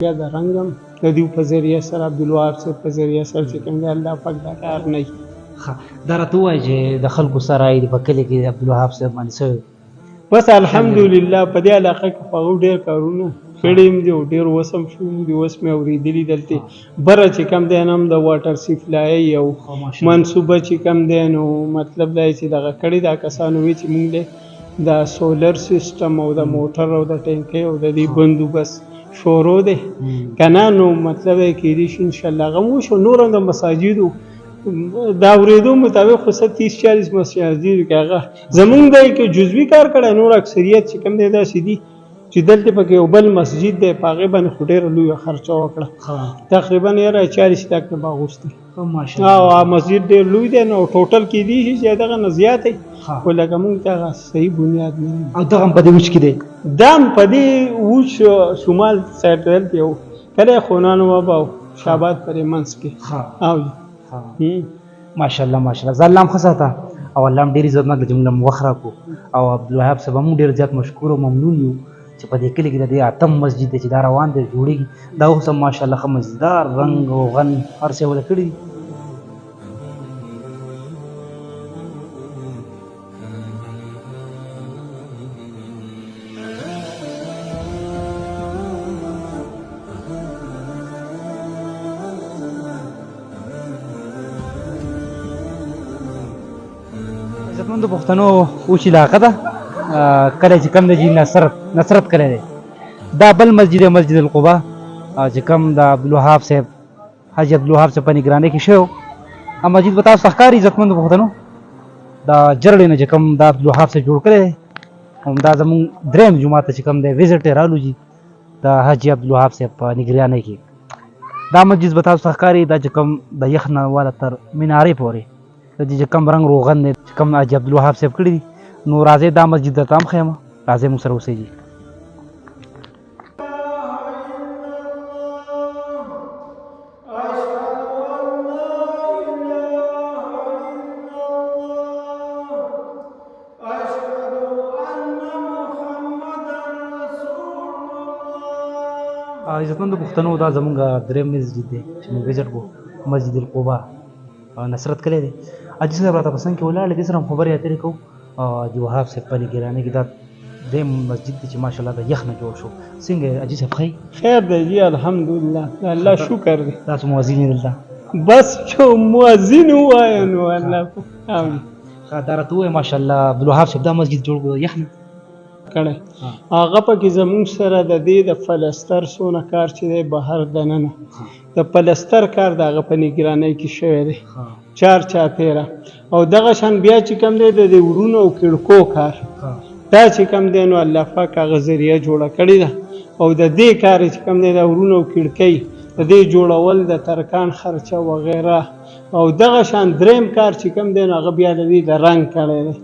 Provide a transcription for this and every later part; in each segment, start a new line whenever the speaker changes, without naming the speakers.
بیا د رنګم د دوی په ذریعه سره عبدالوهاب صاحب په ذریعه سره چې کوم دی الله پاک دا کار نه وي.
دا راته ووایه چې د خلکو سره یې په کلي کې عبدالوهاب صاحب باندې څه
بس الحمدلله په دې علاقه کې خو هغه ډېر کارونه کړي دي او ډېر وسم شوي دي. اوس مې اورېدلي دلته بره چې کوم دی هم د واټر سپلای او منصوبه چې کوم دی نو مطلب دا چې دغه کړي دا کسانو وي چې موږ د سولر سیسټم او د موټر او د ټینکۍ او د دې بندوبست شروع دی که نه نو مطلب یې کېدای شي انشاءالله هغه مو شو. نور هم د مساجدو دا اورېدو مطابق خو 30-40 مساجد دي که هغه زمونږ دی کې جزوي کار کړی. نور اکثریت چې کوم دی داسې دي چې دلته پکې یو بل مسجد دی په هغې باندې خو ډېره لویه خرچه وکړه تقریبا یاره 40 لک نه باغوستی او مسجد ډېر لوی دی نو ټوټل کېدای شي چې دغه نه زیات دی خو لکه مونږ ته هغه صحیح بنیاد نه
او دغه هم په دې وچ کې دی
دا هم په دې وچ شمال سایډ دلته یو کلی خونانو وبا او شاباد پرې منځ کې او
ماشاءالله ماشاءالله زه الله هم ښه ساته او الله هم ډېر عزتناک دی چې موږ له هم وخت راکړو او عبدالوهاب صاحب هم ډېر زیات مشکور او ممنون یو چې په دې کلي کې د دې اتم مسجد دی چې دا روان دی جوړېږي دا اوس هم ماشاءالله ښه مزیدار رنګ او غن هر څه یې وله کړي دي. عزتمندو پښتنو اوس علاقه ده کله چې کوم دی نصرت کلی دی دا بل مسجد مسجد القبا چې کوم د عبدالوهاب صاحب حاجي عبدالوهاب صاحب په نګرانۍ کې شوی مسجد به تاسو ته ښکاري. عزتمندو پښتنو دا جرړې نه چې کوم د عبدالوهاب صاحب جوړ کړی دی همدا زمونږ درېیم جومات ته چې کوم دی وزټ یې رالو جي د حاجي عبدالوهاب صاحب په نګرانۍ کې دا مسجد به تاسو ته ښکاري. دا چې کوم د یخ نه والا تر منارې پورې د دې چې کوم رنګ روغن دی چې کوم حاجي عبدالوهاب صاحب کړي دي نو راځئ دا مسجد درته هم ښیم راځئ موږ سره اوسئ. عزتمندو پښتنو دا زمونږ درېیم مسجد دی چې موږ وزټ کړو مسجد القبا نصرت کلی دی. حاجي صاحب راته په څنګ کې ولاړ دې سره هم خبرې اترې کوو. عبدالوهاب صاحب په نګرانۍ کې دا درېیم مسجد دی چې ماشاءالله د یخ نه جوړ شو. څنګه حاجي صاحب ښه
خیر دی جي الحمدلله الله شکر دی.
تاسو مؤذن یې دلته
بس چې مؤذن ووایه نو الله
دا راته ووایه ماشاءالله عبدالوهاب صاحب دا مسجد جوړ کړو یخ نه
کړی هغه پکې زمونږ سره د دې د پلستر څونه کار چې دی بهر دننه د پلستر کار د هغه په نګرانۍ کې شوی دی 4 چاپېره او دغه شان بیا چې کوم دی د دې ورونو او کړکو کار دا چې کوم دی نو الله پاک هغه ذریعه جوړه کړې ده او د دې کار چې کوم دی د ورونو او کړکۍ د دې جوړول د ترکان خرچه وغیره او دغه شان درېیم کار چې کوم دی نو هغه بیا د دې د رنګ کړی دی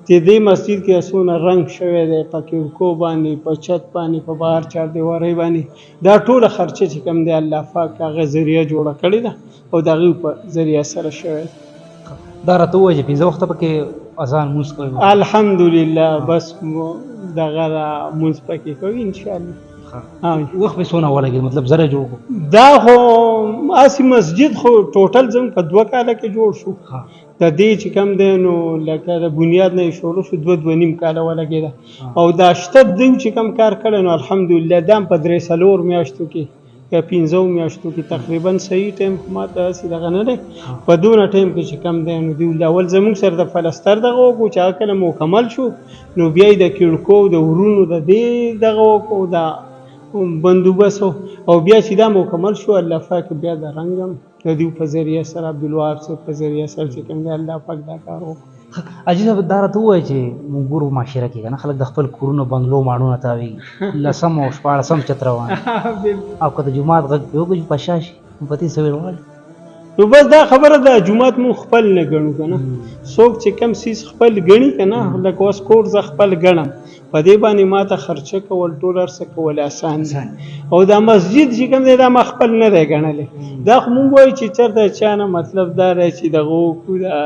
چې دې مسجد کې څونه رنګ شوی دی په کړکو باندې په چت باندې په بهر چاردیوارۍ باندې دا ټوله خرچه چې کوم دی الله پاک هغه ذریعه جوړه کړې ده او د هغې په ذریعه سره شوی دی.
دا راته ووایه چې 15 وخته پکې اذان مونځ کوي
الحمدلله بس دغه مونځ پکې کوي انشاءالله.
وخت به څونه ولګېد مطلب زره جوړ کړو
دا خو هسې مسجد خو ټوټل زموږ په 2 کاله کې جوړ شو. د دې چې کوم دی نو لکه د بنیاد نه یې شروع شو 2.5 کاله ولګېده او دا شته دوی چې کوم کار کړی نو الحمدلله دا هم په 3-4 میاشتو کې یا 15 میاشتو کې تقریبا صحیح ټایم خو ما ته هسې دغه نه دی په دونه ټایم کې چې کوم دی نو دوی اول زموږ سره د پلستر دغه وکړو چې هغه کله مکمل شو نو بیا یې د کړکو د ورونو د دې دغه وکړو د بندوبست او بیا چې دا مکمل شو الله پاک بیا د رنګ هم د دوی په ذریعه سره عبدالوهاب صاحب په ذریعه سره چې کوم دی الله پاک دا کار وکړو.
حاجي صاحب دا راته ووایه چې موږ ګورو معاشره کې که نه خلک د خپل کورونو بنګلو ماڼونه تاویږي 10 او 14 چت روان او که د جومات غږ پې وکړو په شا شي په دې څه ویل غواړي
نو بس دا خبره ده جومات مو خپل نه ګڼو که نه څوک چې کم سیز خپل ګڼي که نه لکه اوس کور زه خپل ګڼم په دې باندې ما ته خرچه کول ټول هر څه کول اسان دي او دا مسجد چې کوم دی دا ما خپل نه دی ګڼلی دا خو مونږ وایو چې چېرته چا نه مطلب دا دی چې دغه وکړو دا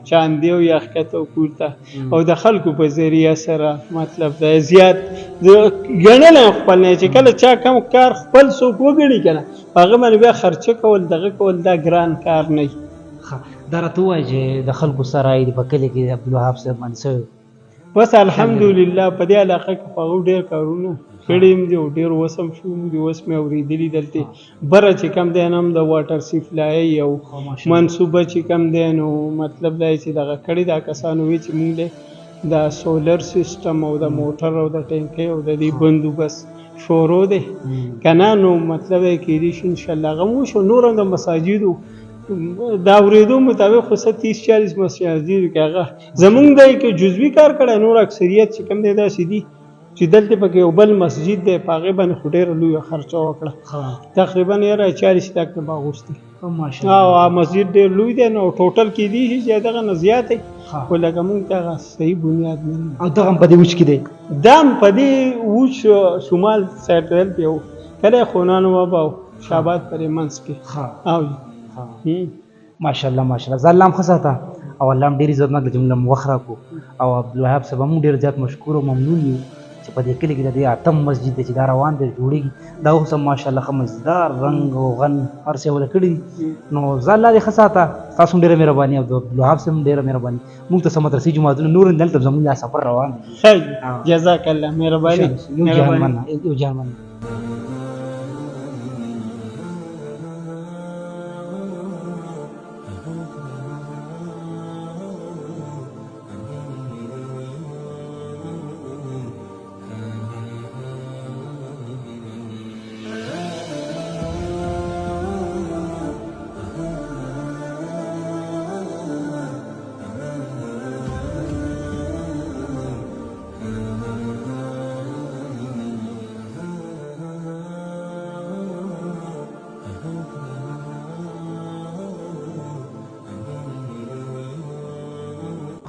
چاندې او یا ښکته وکړو ته او د خلکو په ذریعه سره مطلب دا زیات ګڼلی یم خپل نه چې کله چا کم کار خپل څوک وګڼي که نه په هغه باندې بیا خرچه کول دغه کول دا ګران کار نه وي
دا راته ووایه چې د خلکو سره یې په کلي کې عبدالوهاب صاحب باندې څه
بس الحمدلله په دې علاقه کې خو هغه ډېر کارونه کړي م دي او ډېر وسم شوي دي اوس مې اورېدلي دلته بره چې کم دی نه هم د واټر سپلای او منصوبه چې کم دی نو مطلب دا چې دغه کړي دا کسانو وی چې مونږ د سولر سیسټم او د موټر او د ټینکۍ او د دې بندوبست شروع دی که نه نو مطلب یې کېدای شي انشاءالله هغه مو شو نور هم د مساجدو دا اورېدو مطابق خو څه 30-40 مساجد کې هغه زمونږ دی کې جزوي کار کړی نور اکثریت چې کوم دی داسې دي چې دلته پکې یو بل مسجد دی په هغې باندې خو ډېره لویه خرچه وکړه تقریبا یاره 40 لک نه به اغوستی او مسجد ډېر لوی دی نو ټوټل کېدای شي چې دغه نه زیات دی خو لکه مونږ ته هغه صحیح بنیاد نه
او دغه هم په دې وچ کې دی
دا هم په دې وچ شمال سایډ دلته یو کلی خونانو وبه او شاباد پرې منځ کې او
ماشاءالله ماشاءالله زه الله هم ښه ساته او الله هم ډېر عزتناک دی چې موږ هم وخت راکړو او عبدالوهاب صاحب هم ډېر زیات مشکور او ممنون یو چې په دې کلي کې د دې اتم مسجد دی چې دا روان دی جوړېږي دا اوس هم ماشاءالله ښه مزیدار رنګ او غن هر څه یې وله کړي دي نو زه الله دې ښه ساته تاسو هم ډېره مهرباني او د عبدالوهاب صاحب هم ډېره مهرباني موږ ته څه مدرسې جوماتونه نور دلته زموږ دا سفر روان دی
جزاک الله مهرباني
یو جان مننه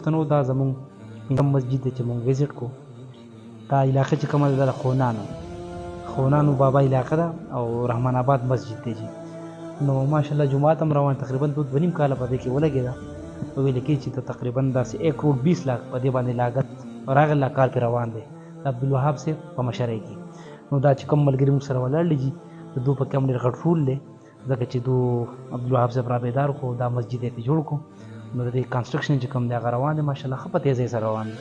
پښتنو دا زمونږ کوم مسجد دی چې مونږ وزټ کو دا علاقه چې کومه ده د خونانو بابا علاقه ده او رحمان آباد مسجد دی نو ماشاءالله جمعات هم روان تقریبا 2.5 کاله په دې کې ولګېده ویل کېږي چې تقریبا داسې 1 کروڑ 20 لاک په دې باندې لاګت راغلی کار پرې روان دی د عبدالوهاب صاحب په مشرۍ کې نو دا چې کوم ملګري موږ سره ولاړ دي د دوی په کې هم ډېر غټ رول دی ځکه چې دو عبدالوهاب صاحب رابطدار کو دا مسجد یې جوړ کو نو د دې کنسټرکشن چې کوم دی هغه روان دی ماشاءالله ښه په تیزۍ سره روان دی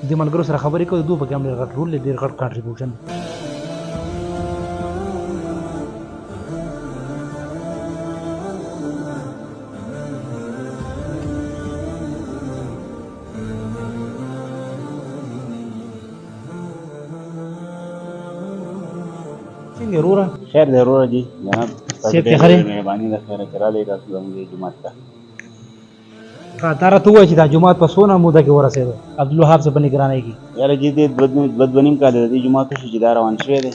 د ملګرو سره خبرې کوو د دوی په کې هم ډېر غټ رول دی ډېر غټ کانټریبیوشن څنګه وروره
خیر دی وروره جي جناب
صحت یې ښه دی
مهرباني ده خیره چې راغلی تاسو زموږ جومات ته
دا راته ووایه چې دا جومات په څونه موده کې ورسېده عبدالوهاب صاحب په نګرانۍ کې
یاره جي دې 2.5 کاله د دې جومات شو چې دا روان شوی دی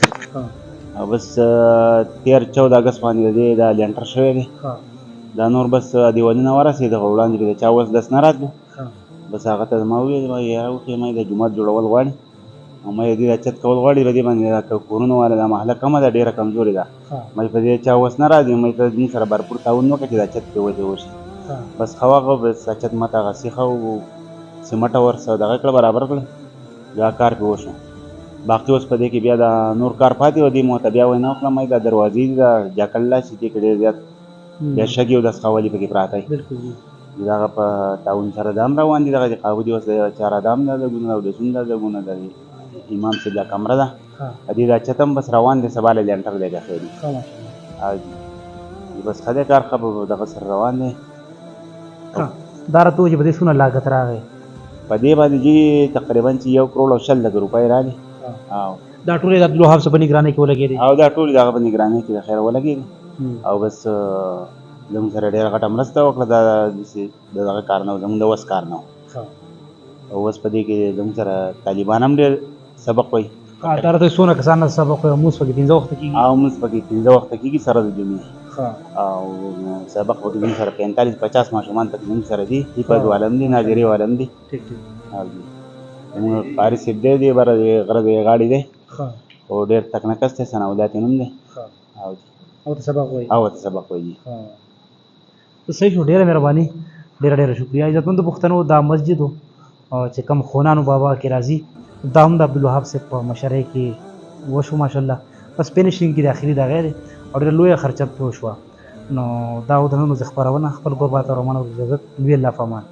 او بس 13-14 اګست باندې د دې دا لینټر شوی دی دا نور بس دیوالونه ورسېده خو وړاندې د چا وس دس نه راتلو بس هغه ته ما وویل یاره وکړې ما د جومات جوړول غواړي او ما یې دې چت کول غواړي د دې باندې دا کورونه والا دا محله کمه ده ډېره کمزورې ده ما په دې چا وس نه راځي ما ته دې سره برپور تعاون وکړه چې دا چت پرې ودې وشي بس خو هغه بس چت ماته هغه سیخه او سیمټه ورسه دغه کړه برابر کړه دا کار پرې وشو باقي اوس په دې کې بیا دا نور کار پاتې و دې ما ته بیا وینا وکړه ما دا دروازې دي دا جاکل لا چې دې کې ډېر زیات بیا شګې او دستخوالي پکې پراته وي د هغه په تعاون سره دا هم روان دي دغه د قهوه اوس د چهارادام ده دګونه او د سون ده دګونه د امام صاحب دا کمره ده ا دې دا چتم بس روان دي سبا له لینټر دی دا خېری بس خدای کار خبر دغه سره روان دي
دا راته چې په دې څونه لاګت راغی
په دې باندې جي تقریبا چې 1 کروڑ او 100 لک روپۍ راغلي او
دا ټول د عبدالوهاب صاحب په نګرانۍ کې ولګېدي
او دا ټول دغه په نګرانۍ کې د خیر ولګېدي او بس زموږ سره ډېره غټه مرسته وکړه دا دغه کار نه و زموږ د وس کار نه و او اوس په دې کې زموږ سره طالبان هم ډېر سبق وایي
دا راته څونه کسان سبق وایي مونځ پکې 15 وخته کېږي
او مونځ پکې 15 وخته کېږي سره د جمعې او سبق پکې زموږ سره 45-50 ماشومان پکې زموږ سره دي حفظ والم دي ناظري والم دي زموږ قاري صاحب دی دې بره د غره د غاړې دی او ډېر تکنکس دی ثناءالله یې نوم دی
او ته سبق وایي
او ورته سبق وایي.
ته صحیح شو، ډېره مهرباني، ډېره شکریا. عزتمندو پښتنو دا مسجد و چې کوم خونانو بابا کې راځي دا هم د عبدالوهاب صاحب په مشرۍ کې وشو ماشاءالله. بس فینیشینګ کې د اخري دغه دی او ډېره لویه خرچه پرې وشوه. نو دا و د نن ورځې خپرونه. خپل کور باید رومان او اجازت لوی الله په امان.